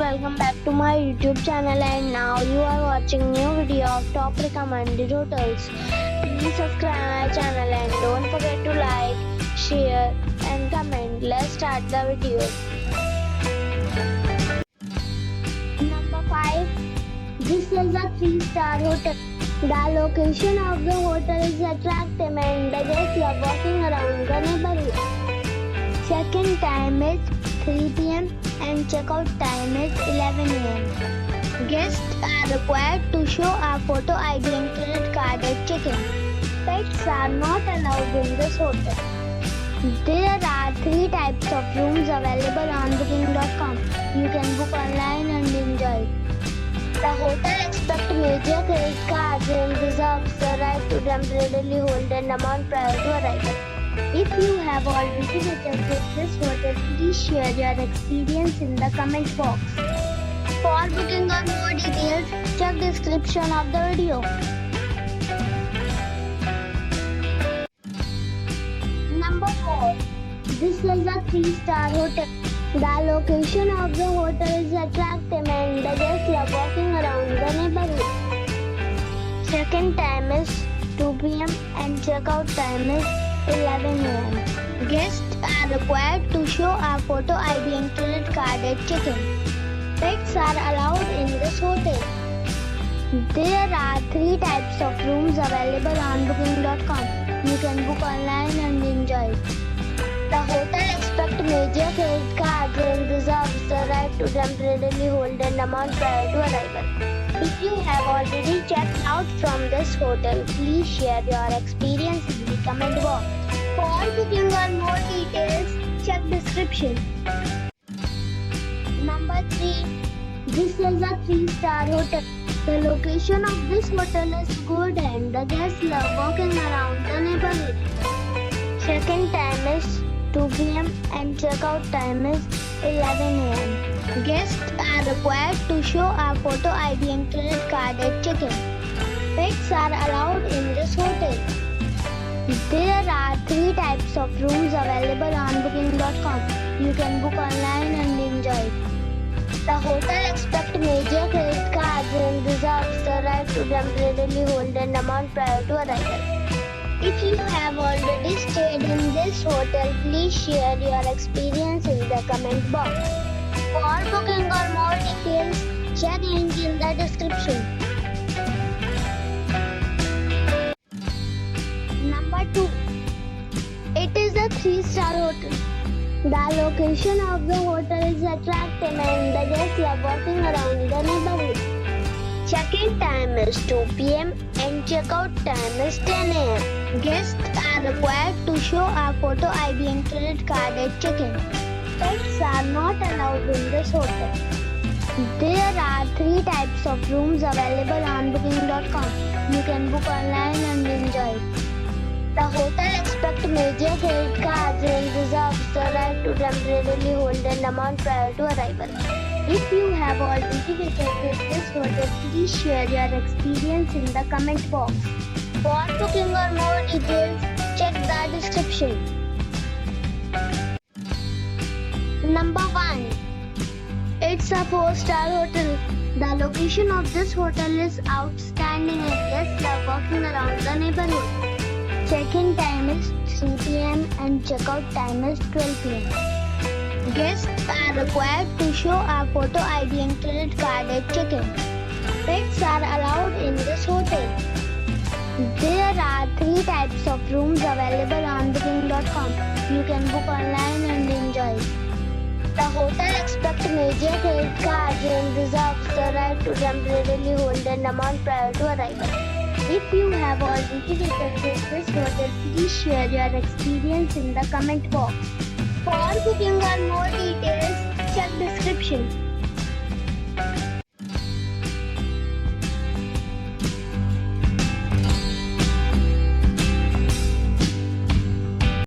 welcome back to my YouTube channel, and now you are watching new video of top recommended hotels. Please subscribe my channel and don't forget to like, share and comment. Let's start the video. Number 5. This is a 3-star hotel. The location of the hotel is attractive and the guests love walking around the neighborhood. Check-in time is 3 p.m. and checkout time is 11 a.m. Guests are required to show a photo ID and credit card at check-in. Pets are not allowed in this hotel. There are 3 types of rooms available on booking.com. You can book online and enjoy it. The hotel expects major credit cards and reserves the right to temporarily hold an amount prior to arrival. If you have already visited this hotel, please share your experience in the comment box. For booking or more details, check description of the video. Number 4. This is a 3-star hotel. The location of the hotel is attractive and the guests love walking around the neighborhood. Check-in time is 2 p.m. and checkout time is 11 a.m. Guests are required to show a photo ID and credit card at check-in. Pets are allowed in this hotel. There are 3 types of rooms available on booking.com. You can book online and enjoy it. The hotel expects major credit cards and reserves the right to temporarily hold an amount prior to arrival. If you have already checked out from this hotel, please share your experience in the comment box. For booking or more details, check description. Number 3. This is a 3-star hotel. The location of this hotel is good and the guests love walking around the neighborhood. Check-in time is 2 p.m. and checkout time is 11 a.m. Guests are required to show a photo ID and credit card at check-in. Pets are allowed in this hotel. There are 3 types of rooms available on booking.com. You can book online and enjoy it. The hotel expects major credit cards and reserves the right to temporarily hold an amount prior to arrival. If you have already stayed in this hotel, please share your experience in the comment box. For booking or more details, check link in the description. Number 2. It is a 3-star hotel. The location of the hotel is attractive and the guests love walking around the neighborhood. Check-in time is 2 p.m. and checkout time is 10 a.m. Guests are required to show a photo ID and credit card at check-in. Pets are not allowed in this hotel. There are 3 types of rooms available on booking.com. You can book online and enjoy it. The hotel expects major credit cards and reserves the right to temporarily hold an amount prior to arrival. If you have already visited this hotel, please share your experience in the comment box. For booking or more details, check the description. Number 1. It's a 4-star hotel. The location of this hotel is outstanding and guests love walking around the neighborhood. Check-in time is 3 p.m. and checkout time is 12 p.m. Guests are required to show a photo ID and credit card at check-in. Pets are allowed in this hotel. There are 3 types of rooms available on booking.com. You can book online and enjoy it. The hotel expects major credit cards and reserves the right to temporarily hold an amount prior to arrival. If you have already visited this hotel, please share your experience in the comment box. For booking or more details, check description.